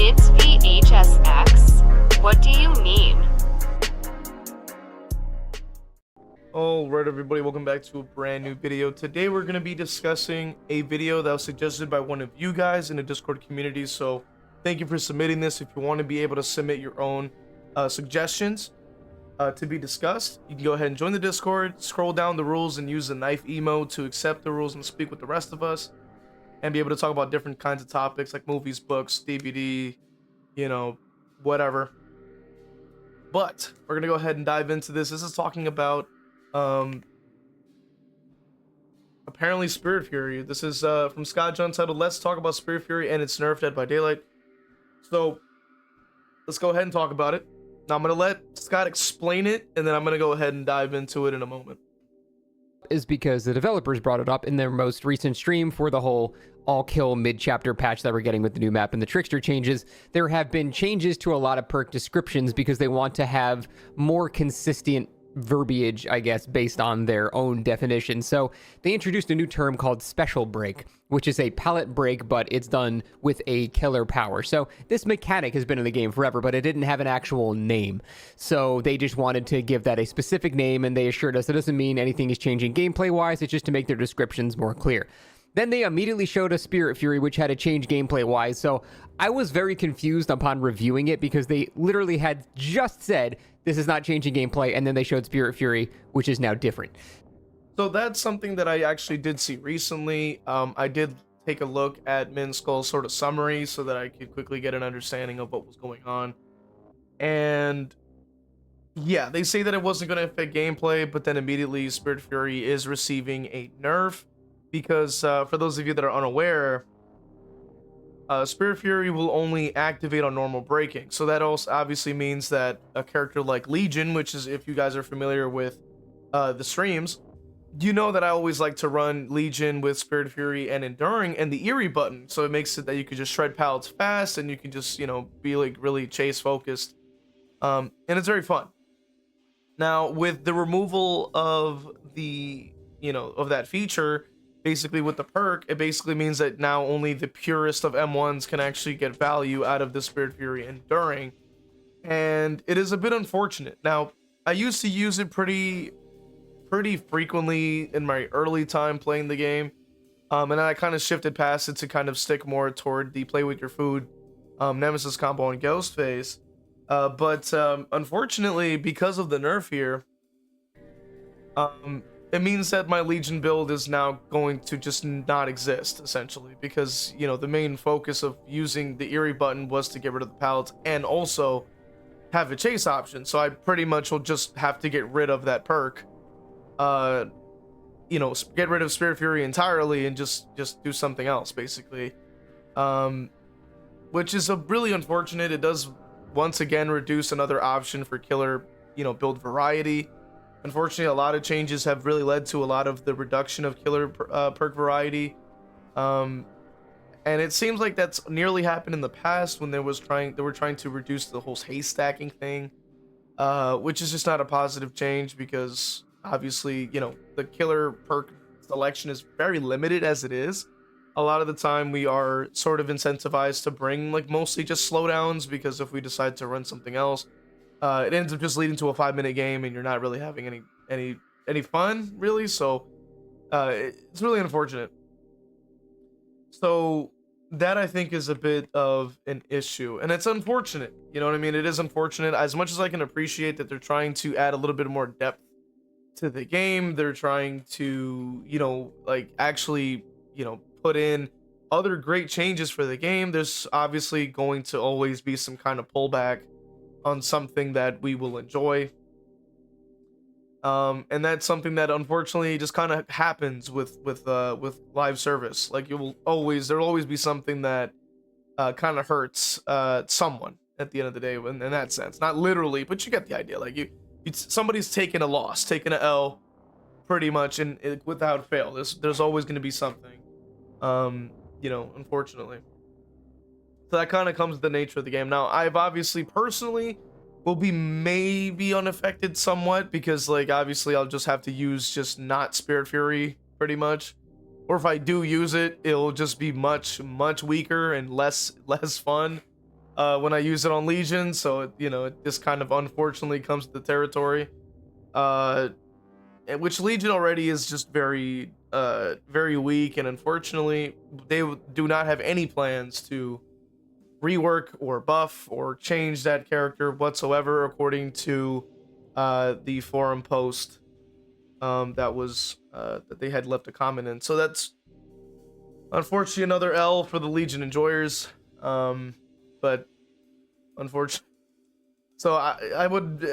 It's v.h.s.x. What do you mean? Alright everybody, welcome back to a brand new video. Today we're going to be discussing a video that was suggested by one of you guys in the Discord community, so thank you for submitting this. If you want to be able to submit your own suggestions to be discussed, you can go ahead and join the Discord, scroll down the rules and use the knife emote to accept the rules and speak with the rest of us and be able to talk about different kinds of topics like movies, books, DVD, whatever. But we're going to go ahead and dive into this. This is talking about apparently Spirit Fury. This is from Scott John, titled "Let's Talk About Spirit Fury and its nerf Dead by Daylight." So let's go ahead and talk about it. Now I'm gonna let Scott explain it, and then I'm gonna go ahead and dive into it in a moment. Is because the developers brought it up in their most recent stream for the whole all-kill mid-chapter patch that we're getting with the new map and the Trickster changes. There have been changes to a lot of perk descriptions because they want to have more consistent verbiage, I guess, based on their own definition. So they introduced a new term called special break, which is a pallet break, but it's done with a killer power. So this mechanic has been in the game forever, but it didn't have an actual name. So they just wanted to give that a specific name, and they assured us it doesn't mean anything is changing gameplay-wise, it's just to make their descriptions more clear. Then they immediately showed us Spirit Fury, which had to change gameplay-wise, so I was very confused upon reviewing it because they literally had just said, this is not changing gameplay, and then they showed Spirit Fury, which is now different. So that's something that I actually did see recently. I did take a look at Minskull's sort of summary so that I could quickly get an understanding of what was going on. And yeah, they say that it wasn't going to affect gameplay, but then immediately Spirit Fury is receiving a nerf because for those of you that are unaware, Spirit Fury will only activate on normal breaking. So that also obviously means that a character like Legion, which is, if you guys are familiar with the streams, you know that I always like to run Legion with Spirit Fury and Enduring and the Eerie button. So it makes it that you can just shred pallets fast and you can just, be like really chase focused. And it's very fun. Now, with the removal of the, of that feature, basically with the perk, it basically means that now only the purest of M1s can actually get value out of the Spirit Fury Enduring. And it is a bit unfortunate. Now, I used to use it pretty frequently in my early time playing the game. And then I kind of shifted past it to kind of stick more toward the play with your food, Nemesis combo and Ghost phase. But unfortunately, because of the nerf here, it means that my Legion build is now going to just not exist, essentially, because, the main focus of using the Eerie button was to get rid of the pallets and also have a chase option. So I pretty much will just have to get rid of that perk, get rid of Spirit Fury entirely and just do something else, basically, which is really unfortunate. It does once again reduce another option for killer, build variety. Unfortunately, a lot of changes have really led to a lot of the reduction of killer perk variety. And it seems like that's nearly happened in the past when they were trying to reduce the whole haste stacking thing, which is just not a positive change because obviously, the killer perk selection is very limited as it is. A lot of the time we are sort of incentivized to bring like mostly just slowdowns, because if we decide to run something else, it ends up just leading to a 5-minute game and you're not really having any fun, really. So it's really unfortunate. So that, I think, is a bit of an issue, and it's unfortunate. You know what I mean? It is unfortunate. As much as I can appreciate that they're trying to add a little bit more depth to the game, they're trying to, actually, put in other great changes for the game. There's obviously going to always be some kind of pullback on something that we will enjoy, and that's something that unfortunately just kind of happens with live service. Like, there'll always be something that kind of hurts someone at the end of the day, in that sense. Not literally, but you get the idea. Like, somebody's taking a loss, taking an L, pretty much, and without fail. There's always going to be something, unfortunately. So that kind of comes with the nature of the game. Now, I've obviously personally will be maybe unaffected somewhat because, obviously I'll just have to use just not Spirit Fury pretty much. Or if I do use it, it'll just be much weaker and less fun. when I use it on Legion, so it just kind of unfortunately comes to the territory. Which Legion already is just very very weak, and unfortunately they do not have any plans to rework or buff or change that character whatsoever, according to the forum post that they had left a comment in. So that's unfortunately another L for the Legion enjoyers. But unfortunately, so I would,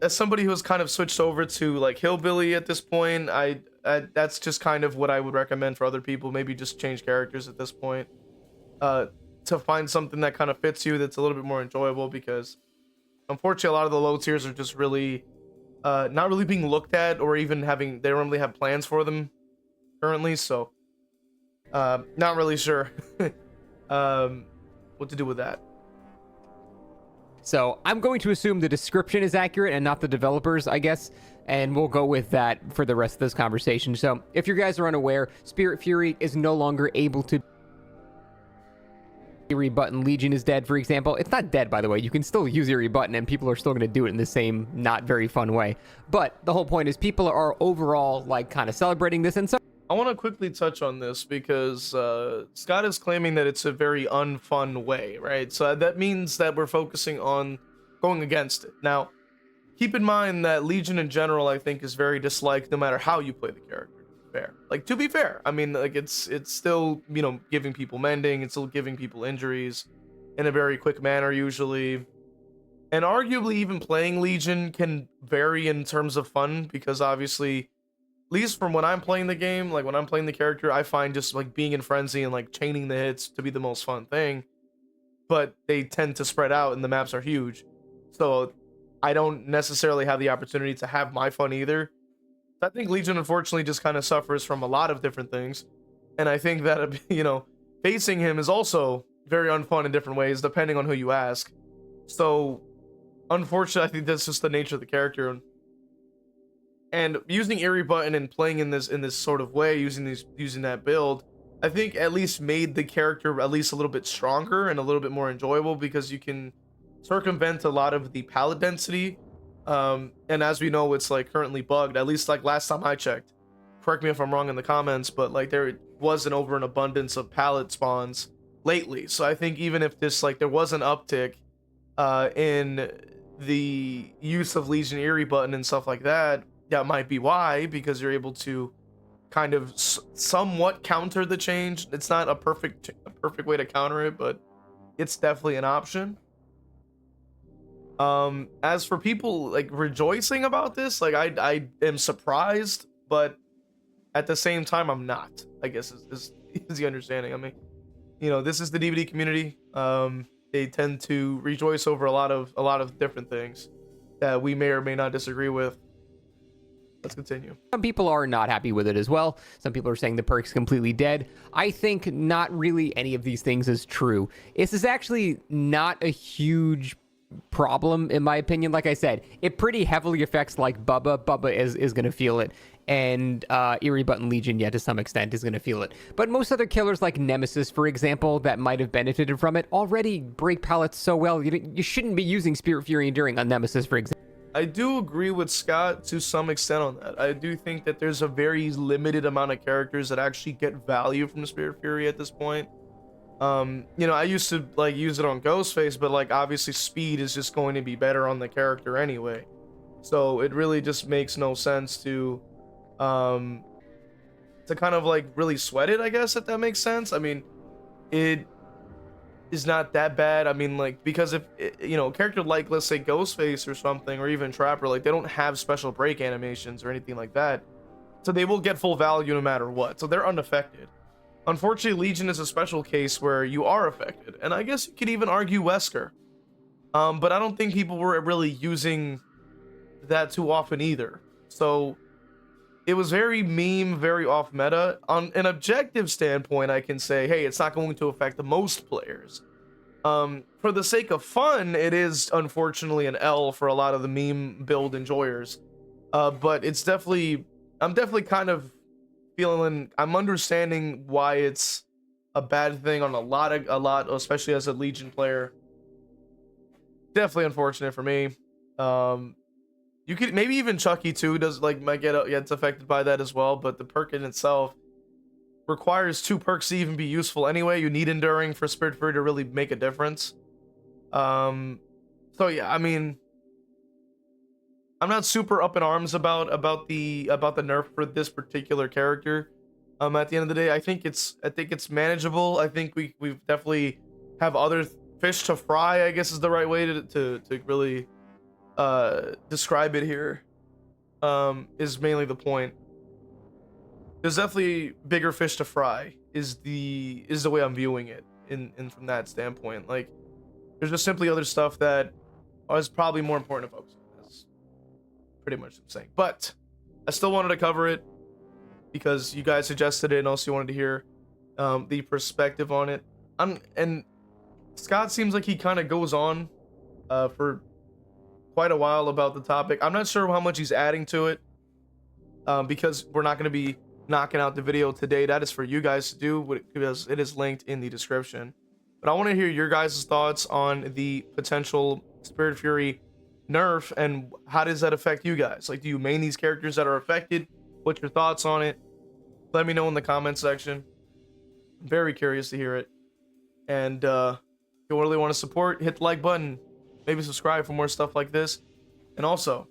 as somebody who's kind of switched over to like Hillbilly at this point, I that's just kind of what I would recommend for other people. Maybe just change characters at this point, to find something that kind of fits you, that's a little bit more enjoyable, because unfortunately a lot of the low tiers are just really not really being looked at, or even they don't really have plans for them currently. So not really sure what to do with that. So I'm going to assume the description is accurate and not the developers, I guess, and we'll go with that for the rest of this conversation. So if you guys are unaware, Spirit Fury is no longer able to Eerie Button. Legion is dead, for example. It's not dead, by the way. You can still use Eerie Button and people are still going to do it in the same not very fun way. But the whole point is people are overall like kind of celebrating this, and so I want to quickly touch on this because Scott is claiming that it's a very unfun way, right? So that means that we're focusing on going against it. Now, keep in mind that Legion in general, I think, is very disliked no matter how you play the character. Fair. Like, to be fair, I mean, like, it's still, giving people mending, it's still giving people injuries in a very quick manner usually. And arguably even playing Legion can vary in terms of fun, because obviously, at least from when I'm playing the game, like when I'm playing the character, I find just like being in frenzy and like chaining the hits to be the most fun thing. But they tend to spread out and the maps are huge. So I don't necessarily have the opportunity to have my fun either. I think Legion unfortunately just kind of suffers from a lot of different things. And I think that, facing him is also very unfun in different ways, depending on who you ask. So unfortunately, I think that's just the nature of the character. And using Eerie Button and playing in this sort of way, using that build, I think at least made the character at least a little bit stronger and a little bit more enjoyable, because you can circumvent a lot of the pallet density. And as we know, it's like currently bugged, at least like last time I checked. Correct me if I'm wrong in the comments, but like there was an abundance of pallet spawns lately. So I think even if this, like, there was an uptick in the use of Legion Eerie Button and stuff like that, that might be why, because you're able to kind of somewhat counter the change. It's not a perfect way to counter it, but it's definitely an option. As for people like rejoicing about this, like I am surprised, but at the same time I'm not, I guess is the understanding. I mean, this is the DVD community. They tend to rejoice over a lot of different things that we may or may not disagree with. Let's continue. Some people are not happy with it as well. Some people are saying the perk's completely dead. I think not really any of these things is true. This is actually not a huge problem, in my opinion. Like I said, it pretty heavily affects like Bubba. Bubba is going to feel it. And Eerie Button Legion, yeah, to some extent, is going to feel it. But most other killers like Nemesis, for example, that might have benefited from it, already break pallets so well. You shouldn't be using Spirit Fury Enduring on Nemesis, for example. I do agree with Scott to some extent on that. I do think that there's a very limited amount of characters that actually get value from Spirit Fury at this point. I used to like use it on Ghostface, but like obviously speed is just going to be better on the character anyway. So it really just makes no sense to kind of like really sweat it, I guess, if that makes sense. I mean, it is not that bad. I mean, like, because if a character like, let's say, Ghostface or something, or even Trapper, like, they don't have special break animations or anything like that, so they will get full value no matter what, so they're unaffected. Unfortunately, Legion is a special case where you are affected, and I guess you could even argue Wesker, but I don't think people were really using that too often either. So it was very meme, very off meta. On an objective standpoint, I can say, hey, it's not going to affect the most players. For the sake of fun, it is unfortunately an L for a lot of the meme build enjoyers. But it's definitely, I'm definitely kind of feeling, I'm understanding why it's a bad thing on a lot, especially as a Legion player. Definitely unfortunate for me. You could maybe even Chucky too does like might gets affected by that as well, but the perk in itself requires 2 perks to even be useful anyway. You need enduring for Spirit Fury to really make a difference. So yeah, I mean, I'm not super up in arms about the nerf for this particular character. At the end of the day, I think it's manageable. I think we've definitely have other fish to fry, I guess is the right way to really describe it here. Is mainly the point. There's definitely bigger fish to fry is the way I'm viewing it in from that standpoint. Like there's just simply other stuff that is probably more important to focus on. That's pretty much what I'm saying. But I still wanted to cover it because you guys suggested it and also you wanted to hear the perspective on it. And Scott seems like he kind of goes on for quite a while about the topic. I'm not sure how much he's adding to it because we're not going to be knocking out the video today. That is for you guys to do because it is linked in the description. But I want to hear your guys' thoughts on the potential Spirit Fury nerf and how does that affect you guys? Like, do you main these characters that are affected? What's your thoughts on it? Let me know in the comment section. I'm very curious to hear it. And if you really want to support, hit the like button. Maybe subscribe for more stuff like this. And also,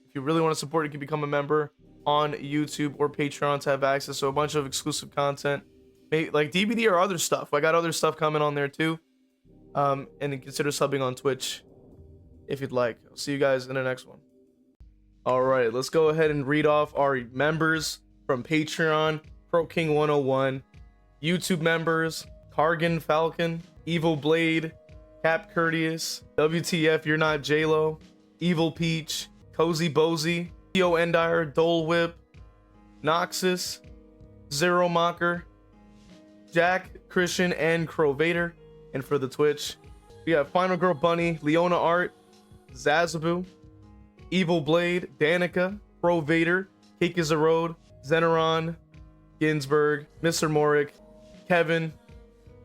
if you really want to support, you can become a member on YouTube or Patreon to have access to a bunch of exclusive content, like DVD or other stuff. I got other stuff coming on there too. And consider subbing on Twitch if you'd like. I'll see you guys in the next one. All right, let's go ahead and read off our members from Patreon: Pro King 101, YouTube members: Cargan Falcon, Evil Blade, Cap Courteous, WTF You're Not J-Lo, Evil Peach, Cozy Bozy, Theo Endire, Dole Whip, Noxus, Zero Mocker, Jack, Christian, and Crow Vader. And for the Twitch, we have Final Girl Bunny, Leona Art, Zazabu, Evil Blade, Danica, Crow Vader, Cake is a Road, Zeneron, Ginsburg, Mr. Morik, Kevin,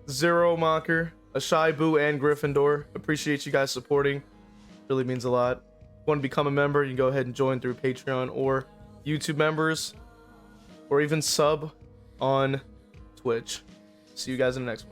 Zero Mocker, Ashai Boo, and Gryffindor. Appreciate you guys supporting. Really means a lot. If you want to become a member, you can go ahead and join through Patreon or YouTube members, or even sub on Twitch. See you guys in the next one.